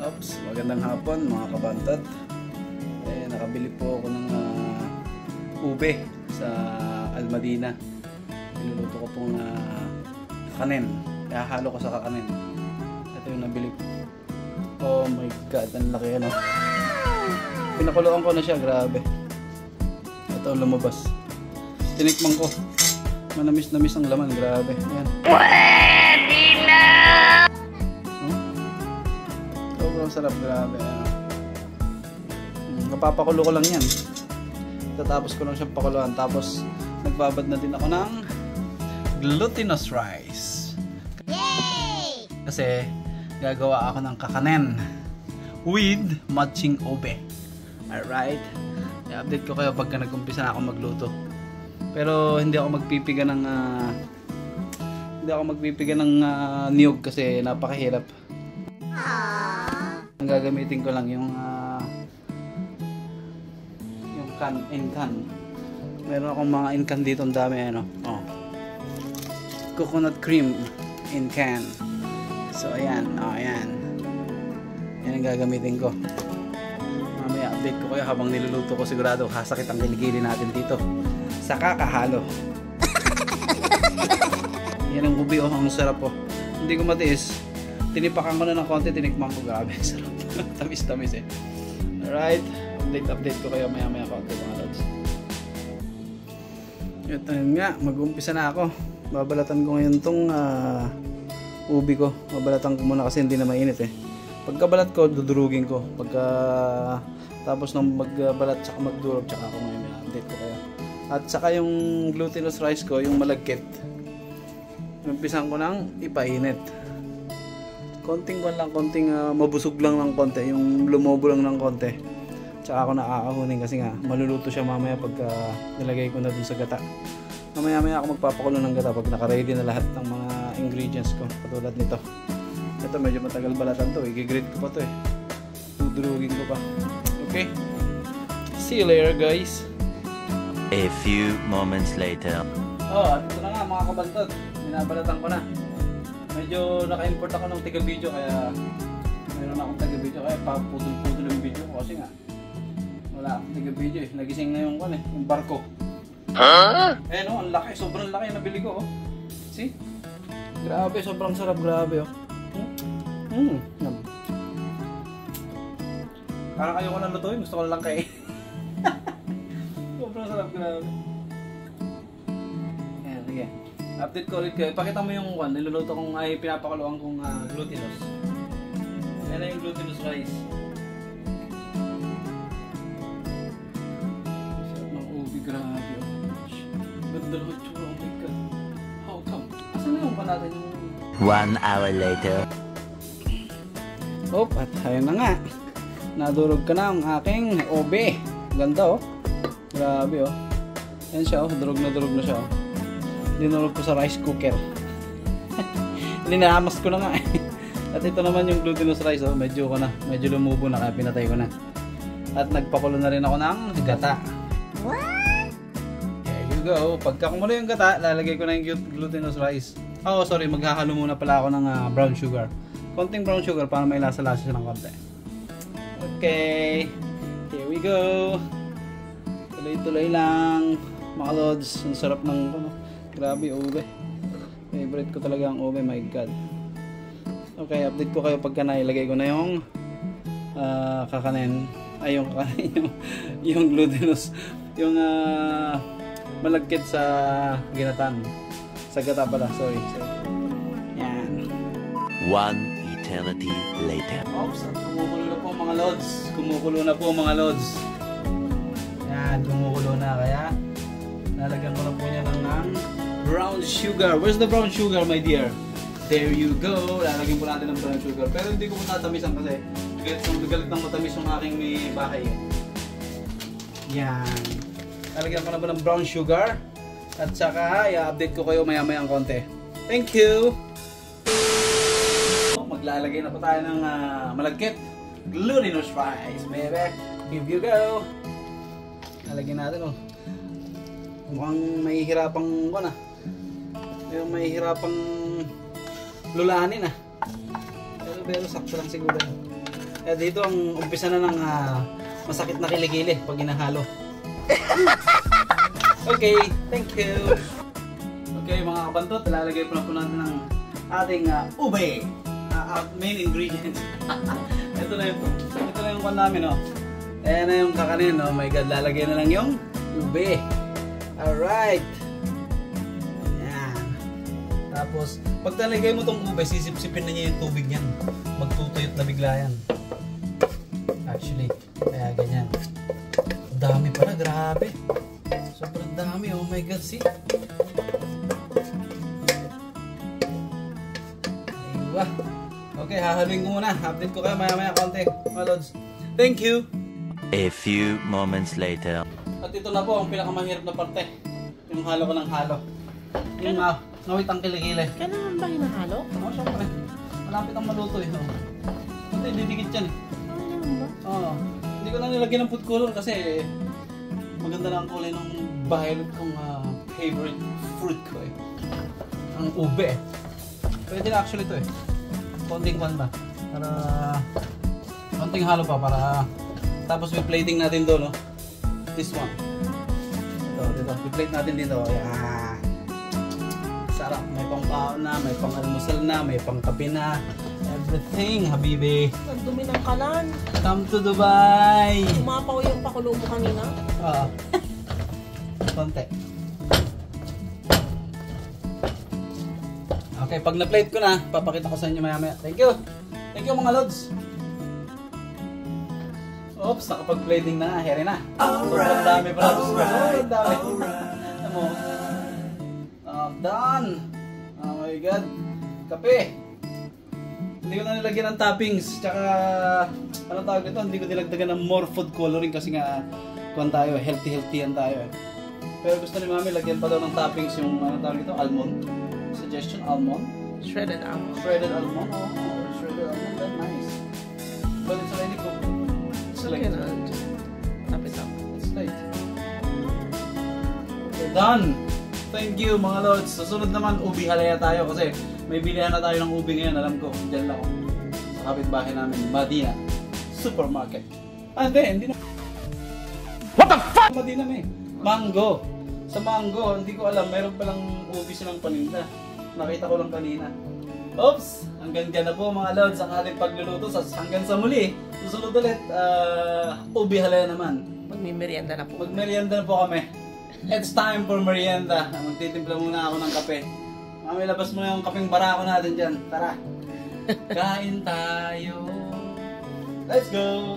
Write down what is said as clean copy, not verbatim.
Oops, magandang hapon mga kabantat. Nakabili po ako ng ube sa Almadina. Niluluto ko pong kakanin. Ihahalo ko sa kakanin. Ito yung nabili ko. Oh my god, ang laki ano. Pinakuluan ko na siya, grabe. Ito ang lumabas. Tinikman ko. Manamis-namis ang laman, grabe. Ayan. Pwede na! Sobrang sarap, grabe. Napapakulo ko lang yan. Tatapos ko lang siyang pakuluan. Tapos nagbabad na din ako ng glutinous rice. Yay! Kasi gagawa ako ng kakanin with matching ube. Alright? I-update ko kayo pagka nag-umpisa na ako magluto. Pero hindi ako magpipiga ng niyog kasi napakahirap. Ang gagamitin ko lang yung can. Meron akong mga in can dito, ang dami ano. Oh. Coconut cream in can. So ayan, ayan. Yan ang gagamitin ko. Mamaya update ko kayo habang niluluto ko, sigurado hasakit ang kilikili natin dito sa kakahalo. Yan ang ubi, oh, ang sarap po. Hindi ko matiis. Tinipakan ko na ng konti, tinikman ko, grabe, sarap. Tamis-tamis eh. Alright, update ko kayo maya konti mga lods. Ito nga, mag-umpisa na ako. Babalatan ko ngayon tong ubi ko. Babalatan ko muna kasi hindi na mainit eh. Pagkabalat ko, dudurugin ko. Tapos nung magbalat tsaka magdurog, tsaka ako ngayon update ko kayo. At saka yung glutinous rice ko, yung malagkit, umpisan ko nang ipainit. Konting mabusog lang ng konti, yung lumobo lang ng konti. Tsaka ako naaahunin kasi nga maluluto siya mamaya pagka nilagay ko na dun sa gata. Mamaya ako magpapakulo ng gata pag naka-ready na lahat ng mga ingredients ko, katulad nito. Ito medyo matagal balatan to, i-grate ko pa to eh. Dudurugin ko pa. Okay? See you later guys. A few moments later. Oh, ito na nga mga kabantot. Binabalatan ko na. Medyo naka-import ako ng taga-video kaya meron akong taga-video kaya paputol-putol yung video ko kasi nga wala akong taga-video eh. Nagising na yung yung barko. Huh? Eh no, ang laki, sobrang laki yung nabili ko oh. See? Grabe, sobrang sarap, grabe oh. Parang ayaw ko na lutuin, gusto ko lang kain. Sobrang sarap, grabe. Ayan, sige. Update ko ulit kayo. Ipakita mo yung niluluto kong pinapakuluan kong glutinous. Ayan na yung glutinous rice. Sarap ng ubi, grabe. Ganda lang itsura, oh my god. How come? Asan na yung panatan yung... 1 hour later. Oh, at ayun na nga. Nadurog ka na ang aking ube. Ganda oh. Grabe oh. Yan siya oh, durog na siya oh. Dinurog ko sa rice cooker. Linamas ko na nga eh. At ito naman yung glutinous rice oh, medyo lumubo na kaya pinatay ko na. At nagpakulo na rin ako ng gata. What? There you go. Pagka kumulo yung gata, lalagay ko na yung glutinous rice. Oh, sorry, maghahalo muna pala ako ng brown sugar. Konting brown sugar para may lasa-lasa siya ng konti. Okay. Here we go. Tuloy-tuloy lang. Mga lods, ang sarap ng grabe, ube. Favorite ko talaga ang ube, my god. Okay, update ko kayo pagka nailagay ko na yung kakanin. Ay, yung kakanin, yung glutinous. Yung malagkit sa ginatan. Sa gata pala, sorry. Yan. 1 eternity later. Oops, kumukulo na po mga lods. Kumukulo na po mga lods. Yan, kumukulo na kaya lalagyan ko na po niya ng brown sugar. Where's the brown sugar, my dear? There you go. Lalagyan po natin ng brown sugar. Pero hindi ko po tatamisan kasi galit ng matamis yung aking may bahay. Yan. Lalagyan ko na po ng brown sugar. At saka, i-update ko kayo maya-maya ang konti. Thank you! Maglalagay na po tayo ng malagkit glutinous rice, baby. Here you go. Lalagyan natin oh. Mukhang mahihirapang mahihirapang lulanin ah. Pero sakto lang siguro. Kaya dito ang umpisa na ng masakit na kilikili pag hinahalo. Okay, thank you. Okay mga kabantot, ilalagay po natin ng ating ube. Main ingredients. ito na yung kwan namin, oh. Ayan na yung kakanin, oh my god, lalagay na lang yung ube. Alright. Ayan. Tapos, pag talagay mo tong ube, sisip-sipin na niya yung tubig niyan. Magtutuyot na bigla yan. Actually, kaya ganyan. Dami pala, grabe. Sobrang dami, oh my god, see? Aywa. Okay, hahaluin ko muna. Update ko kayo maya-maya konti, mga lods. Thank you! A few moments later. At ito na po ang pinakamahirap na parte. Yung halo ko ng halo. Yung ngawit ang kilikili. Kailangan ba hinahalo? Oo, syempre. Malapit ang maluto eh. Ito, didikit yan eh. Ano ba? Oo. Hindi ko na nilagyan ng food color kasi maganda na ang kulay ng violet kong favorite fruit ko eh. Ang ube eh. Pwede na actually ito eh. Konting kwan ba? Para konting halo pa para tapos may plating natin doon, no? This one. Dito. I-plate natin dito. Ayan. Sarap. May pang-kaon na, may pang-almusal na, may pang-kape na. Everything, habibi. Ang dumi ng kalan. Come to Dubai! Umapaw yung pakulo mo kanina. Oo. Konti. Okay, pag na-plate ko na, papakita ko sa inyo maya-maya. Thank you! Thank you mga lods! Oops, nakapag-plating na nga, heri na. Sobrang dami pa lang. Sobrang dami. Alam mo, done! Oh my god! Kape! Hindi ko na nilagyan ng toppings, tsaka ano tawag nito, hindi ko nilagdagan ng more food coloring kasi nga kuwan tayo, healthy yan tayo eh. Pero gusto ni Mami lagyan pa daw ng toppings yung ano tawag nito, almond. Suggestion, almond. Shredded almond. Shredded almond, oh, shredded almond, that's nice. But it's already cooked. It's Okay na. Just tap it up. It's late. Okay, done! Thank you mga lods. Susunod naman, ubi halaya tayo kasi may bilihan na tayo ng ubi ngayon. Alam ko, dyan lang ako. Sa kapitbahay namin, Madina Supermarket. Hindi na. What the fuck? Madina may. Mango. Sa mango, hindi ko alam. Meron palang ubi silang paninda. Nakita ko lang kanina. Oops! Hanggang dyan na po mga lods ang ating pagluluto. Hanggang sa muli. Susunod ulit, ubi halaya naman. Magmimerienda na po. Magmerienda na po kami. It's time for merienda. Magtitimpla muna ako ng kape. Mami, labas mo na yung kapeng barako natin dyan. Tara. Kain tayo. Let's go!